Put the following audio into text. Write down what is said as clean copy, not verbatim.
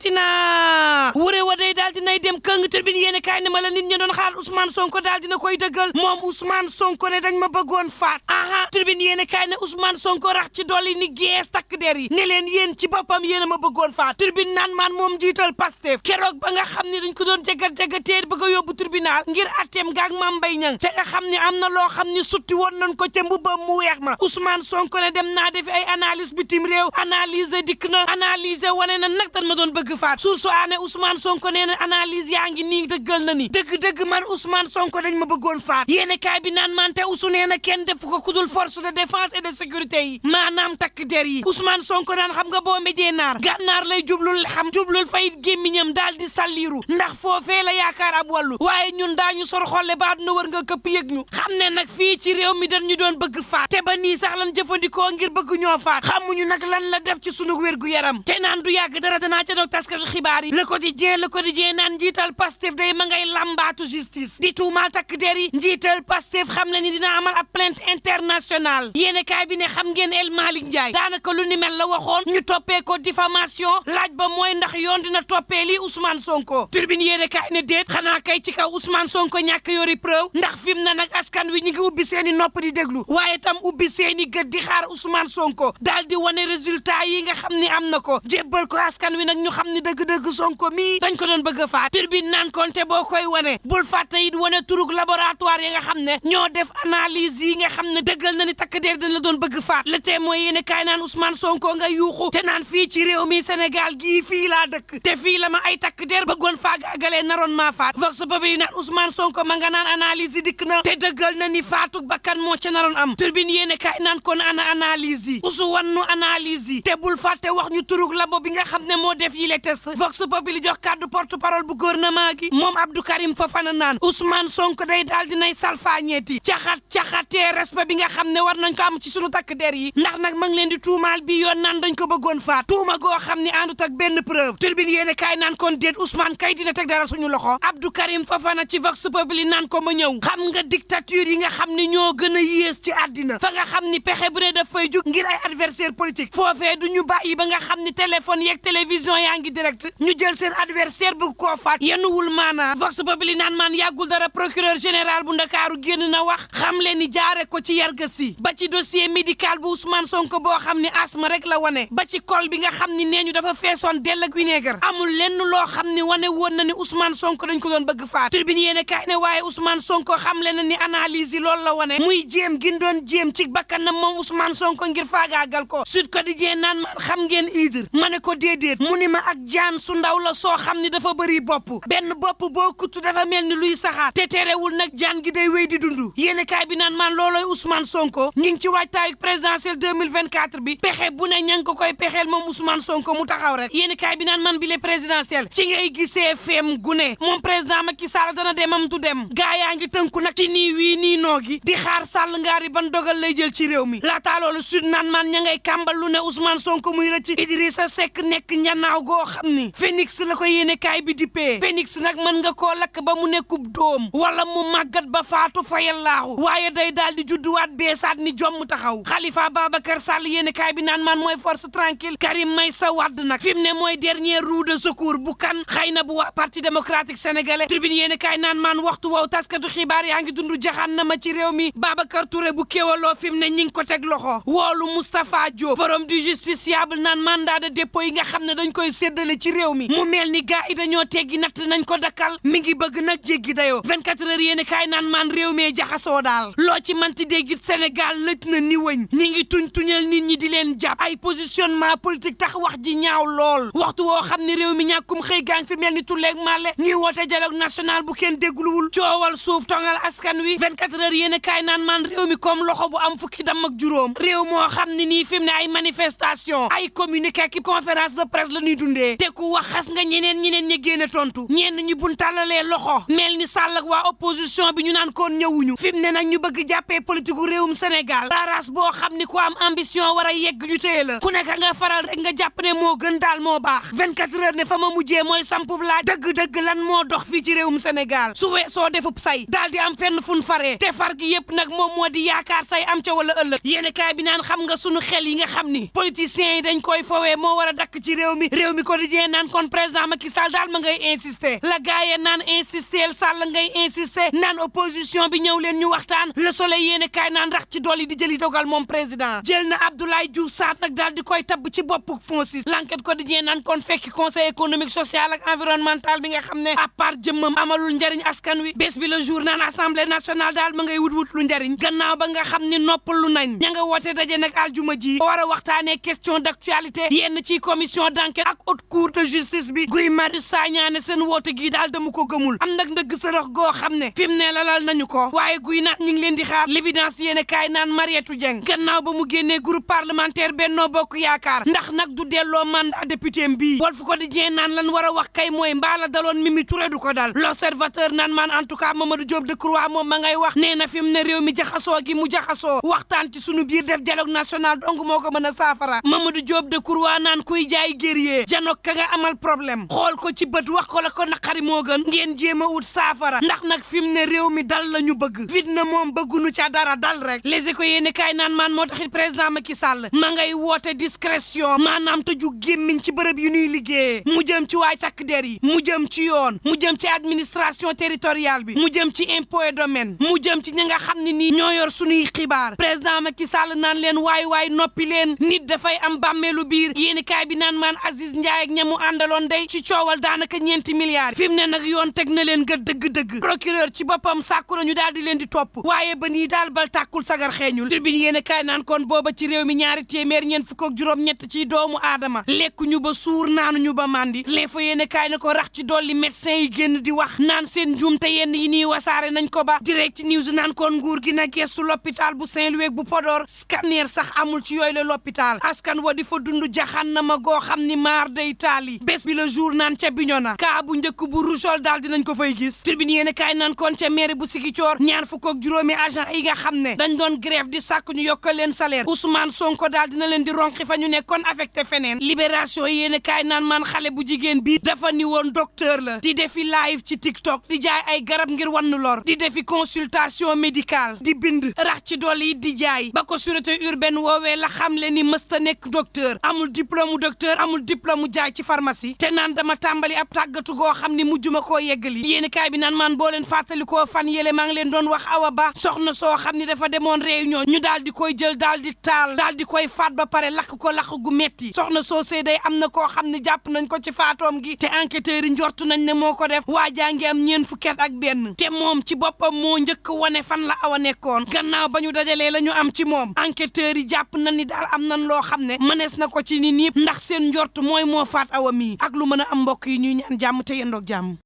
metti na wure wa day daal dinay dem këng turbine yéene kaay ne ma la nit ñi doon xaar Ousmane Sonko daal dina koy dëggal moom Ousmane Sonko ne dañ ma bëggoon faat aha turbine yéene kaay ne Ousmane Sonko rax ci dolli ni gees takk der yi ne leen yéen ci boppam yéen a ma bëggoon faat turbine naan maan moom jiital Pastef keroog ba nga xam ne dañ ko doon jagat-jagatee bëgg a yóbbu tribunal ngir atteem gaag Mame Mbaye Niang te nga xam ne am na loo xam ne sutti woon nañ ko ca mbubbam mu weex ma Ousmane Sonko ne dem naa defi ay analyse bitim réew analyse dikk na analyse wane na nag dañ ma doon bëgg faat source aane Ousmane Sonko nee na analyse yaa ngi nii dëggal na ni dëgg-dëgg man Ousmane Sonko dañ ma bëggoon faat yéene kaay bi naan man te Ousou nee na kenn def ko kudul force de défense et de sécurité yi maanaam takk der yi Ousmane Sonko naan xam nga boo méjee naar gànnaar lay jublul fayit gémmiñam daal di salliru ndax foofee la yaakaar ab wàllu waaye ñun daañu sor xolle ba àdduna wër nga këpp yëg ñu xam ne nag fii ci réew mi dañ ñu doon bëgg faat te ba nii sax lan jëfandikoo ngir bëgg ñoo faat xamuñu nag lan la def ci sunu wér gu yaram te naan du yàgg dara danaa ca doog taskatu xibaar yi Le Quotidien naan njiital Pastef day ma ngay lambaatu justice di tuumaal takk der yi njiital Pastef xam na ni dina amal ab plainte internationale yéene kaay bi ne xam ngeen El Malick Ndiaye daanaka lu ni mel la waxoon ñu toppee ko diffamation laaj ba mooy ndax yoon dina toppee lii Ousmane Sonko turbine yéene kaay ne déet xanaa kay ci kaw Ousmane Sonko ñàkk yori preuve ndax fi mu ne nag askan wi ñu ngi ubbi seeni nopp di déglu waaye tam ubbi seeni gët di xaar Ousmane Sonko daal di wane résultat yi nga xam ni am na ko jébbal ko askan wi nag ñu xam ni dëgg-dëgg Sonko mii dañ ko doon bëgg a faat turbine naan konte boo koy wane bul fàtte it wane turug laboratoire yi nga xam ne ñoo def analyse yi nga xam ne dëggal na ni takk der dañ la doon bëgg faat le témoin yéene kaay naan Ousmane Sonko nga yuuxu te naan fii ci réew mi Sénégal gii fii laa dëkk te fii la ma ay takk der bëggoon faagaagalee naroon maa faat vox populi naan Ousmane Sonko ma nga naan analyse yi dikk na te dëggal na ni faatug bakkan moo ca naroon am turbine yéene kaay naan kon ana analyse yi usu wannu analyse yi te bul fàtte wax ñu turug labo bi nga xam ne moo def yi le test vox populi jox kàddu porte parole bu gouvernement gi moom Abdou Karim Fofana naan Ousmane Sonko day daal dinay salfaañeeti caxatee respect bi nga xam ne war nañ ko am ci sunu takk der yi ndax nag ma ngi leen di tuumaal bi yoon naan dañ ko bëggoon faat tuuma goo xam ne àndut ak benn preuve turbine yéene kaay naan kon déet Ousmane kay dina teg dara suñu loxo Abdou Karim Fofana ci vox populi naan ko ma ñëw xam nga dictature yi nga xam ne ñoo gën a yées ci àddina fa nga xam ni pexe bu ne daf fay jug ngir ay adversaire politique foofee du ñu bàyyi ba nga xam ni téléphone yeeg télévision yaa ngi direct ñu jël seen adversaire bëgg koo faat yenuwul maanaa vox populi naan maan yàggul dara procureur général bu Ndakaaru génn na wax xam leen ni jaare ko ci yarga si ba ci dossier médical bu Ousmane Sonko boo xam ni asma rek la wane ba ci col bi nga xam ni nee ñu dafa feesoon dell ak vinaigre amul lenn loo xam ni wane woon na ni Ousmane Sonko dañ ko doon bëgg faat tribune yéene kaay ne waaye Ousmane Sonko xam leen ni analyse yi loolu la wane muy jéem gin doon jéem ci bakkanam moom Ousmane Sonko ngir faagaagal ko Sud Quotidien naan man xam ngeen Idr ma ne ko déedéet mu ni ma ak jaan su ndaw la soo xam ni dafa bëri bopp benn bopp boo kuttu dafa mel ni luy saxaat te terewul nag jaan gi day wéy di dund yéene kaay bi naan man looloy Ousmane Sonko ñi ngi ci waajtaayu présidentielle 2024 bi pexe bu ne ña ngi ko koy pexeel moom Ousmane Sonko mu taxaw rek yéene kaay bi naan man bi le présidentielle ci ngay gisee feem gune moom président Macky Sall dana demam du dem gaa yaa ngi tënku nag ci nii wii nii noogi di xaar Sall ngaari ban dogal lay jël ci réew mi laataa loolu Sud naan man ña ngay kàmbal lu ne Ousmane Sonko muy rëcc Idrissa Seck nekk ñannaaw goo xam ni Phénix la ko yéene kaay bi dippee Phénix nag mën nga koo lakk ba mu nekkub doom wala mu màggat ba faatu fayal laaxu waaye day daal di judduwaat beesaat ni jomm taxaw Khalifa Babacar Sall yéene kaay bi naan man mooy force tranquille Karim Meïssa Wade nag fi mu ne mooy dernier roue de secours bu kan xëy na bu waa parti démocratique sénégalais tribune yéene kaay naan man waxtu woow taskatu xibaar yaa ngi dund jaxaan na ma ci réew mi Babacar Touré bu kéwaloo fi mu ne ñi ngi ko teg loxo woolu Moustapha Diop forum du justiciable naan mandat de dépôt yi nga xam ne dañ koy séddale ci réew mi mu mel ni gaa yi dañoo teggi natt nañ ko dakkal mi ngi bëgg nag jéggi dayoo 24 heures yéene kaay naan man réew mee jaxasoo daal loo ci manti déggit Sénégal lëj na ni wëñ ñi ngi tuñal nit ñi di leen jàpp ay positionnement politique tax wax ji ñaaw lool waxtu woo xam ne réew mi ñàkkum xëy gaa ngi fi mel ni tulleeg màlle ñuy woote dialogue national bu kenn déggluwul coowal suuf tongal askan wi 24 heures yéene kaay naan man réew mi comme loxo bu am fukki dam ak juróom réew moo xam ne nii fi mu ne ay manifestation ay communiqué ki conférence de presse la ñuy dundee te ku wax xas nga ñeneen ñi génn leen a tontu ñenn ñi buñ tàllalee loxo mel ni Sall ak waa opposition bi ñu naan koon ñëwuñu fi mu ne nag ñu bëgg jàppee politique gu réewum Sénégal baras boo xam ni ku am ambition war a yegg ñu téye la ku nekk nga faral rek nga jàpp ne moo gën daal moo baax 24 heures ne fa ma mujjee mooy sampub laaj dëgg-dëgg lan moo dox fii ci réewum Sénégal su weesoo defub say daal di am fenn fun faree te far gi yëpp nag moom moo di yaakaar say am ca wala ëllëg yéene kaay bi naan xam nga sunu xel yi nga xam ni politiciens yi dañ koy fowee moo war a dakk ci réew mi quotidien naan kon président Macky Sall daal ma ngay insister la gaayee naan insister Sall ngay insister naan opposition bi ñëw leen ñu waxtaan Le Soleil yéene kaay naan rax ci dolli di jëli dogal moom président jël na Abdoulaye Diouf Sarr nag daal di koy tabb ci boppu FONSIS L'Enquête quotidien naan kon fekki conseil économique social ak environnemental bi nga xam ne à part jëmmam amalul njariñ askan wi bés bi Le Jour naan assemblée nationale daal ma ngay wut lu njariñ gannaaw ba nga xam ne noppalu nañ ña nga woote daje nag aljuma ji war a waxtaanee question d'actualité yenn ci commission d'enquête ak haute cour de justice bi Guy Marius Sagna ne seen woote gii daal dama ko gëmul am nag ndëgg sërëx goo xam ne fi mu ne lalal nañu ko waaye guy naan ñu ngi leen di xaar l'évidence yéene kaay naan Mariétou Dieng gannaaw ba mu génnee groupe parlementaire Benno Bokk Yaakaar ndax nag du delloo mandat député bii Walf Quotidien naan lan war a wax kay mooy mbaala daloon Mimi Touré du ko dal l'observateur naan man en tout cas Mamadou Diop Decroix moom ma ngay wax nee na fi mu ne réew mi jaxasoo gi mu jaxasoo waxtaan ci sunu biir def dialogue national donc moo ko mën a saafara Mamadou Diop Decroix naan kuy jaay guerrier janok ka nga amal problème xool ko ci bët wax ko la ko naqari moo gën ngeen jéem a wut saafara ndax nag fi mu ne réew mi dal la ñu bëgg fitna moom bëggunu ca dara dal rek Les Échos yéene kaay naan maan moo taxit président Macky Sall ma ngay woote discrétion maanaam tëju gémmiñ ci bërëb yu ñuy liggéeyee mu jëm ci waay takk der yi mu jëm ci yoon mu jëm ci administration territoriale bi mu jëm ci impôt et domaine mu jëm ci ñi nga xam ne nii ñoo yor suñuy xibaar président Macky Sall naan leen waay noppi leen nit dafay am bàmmeelu biir yéeni kaay bi naan maan Aziz Ndiaye ak ñamu àndaloon day ci coowal daanaka ñeenti milliards fi mu ne nag yoon teg na leen gët dëgg-dëgg procureur ci boppam sàkku nañu daal di leen di topp waaye ba nii daal bal tàkkul sagar xeeñul Tribune yéeni kaay naan kon booba ci réew mi ñaari téeméer ñeent fukk ak juróom-ñett ci doomu aadama lekkuñu ba suur naanuñu ba mandi L'Info yéeni kaay na ko rax ci dolli médecin yi génn di wax naan seen njuumte yenn yi nii wasaare nañ ko ba Direct News naan kon nguur gi na gestu l'hôpital bu Saint-Louis bu Podor scanner sax amul ci yooyu la l'hôpital askan wa di fa dund jaxannama goo xam ni maar day taali bés bi Le Jour naan ca Bignona kaa bu njëkk bu rougeole daal dinañ ko fay gis Tribune yéeni kaay naan kon ca mairie bu Ziguinchor ñaar fukk ak juróomi agent yi nga xam ne dañ doon grève di sàkk ñu yokkal leen salaire Ousmane Sonko daal dina leen di ronqi fa ñu nekkoon affecté feneen Libération yéeni kaay naan man xale bu jigéen bi dafa ni woon docteur la di defi live ci TikTok di jaay ay garab ngir wannu lor di defi consultation médicale di bind rax ci dolli di jaay ba ko sûreté urbaine woowee la xam le ni mësta nekk docteur amul diplôme docteur amul diplôme jaay ci pharmacie te naan dama tàmbali ab tàggatu goo xam ni mujjuma koo yeggali yéeni kaay bi naan maan boo leen fàttali koo fan yële maa ngi leen doon wax Awa Ba soxna soo xam ni dafa demoon réunion ñu daal di koy jël daal di taal daal di koy faat ba pare lakk ko lakk gu metti soxna soo see day am na koo xam ni jàpp nañ ko ci faatoom gi te enquêteurs yi njortu nañ ne moo ko def waa jaa ngi am ñeen fukki at ak benn te moom ci boppam moo njëkk wane fan la Awa nekkoon gannaaw ba ñu dajalee la ñu am ci moom enquêteurs yi jàpp nañ ni daal am nañ loo xam ne mënees na ko ci ni niip ndax seen njort mooy moo faat Awa mii ak lu mën a am mbokk yi ñuy ñaan jàmm te yendoog jàmm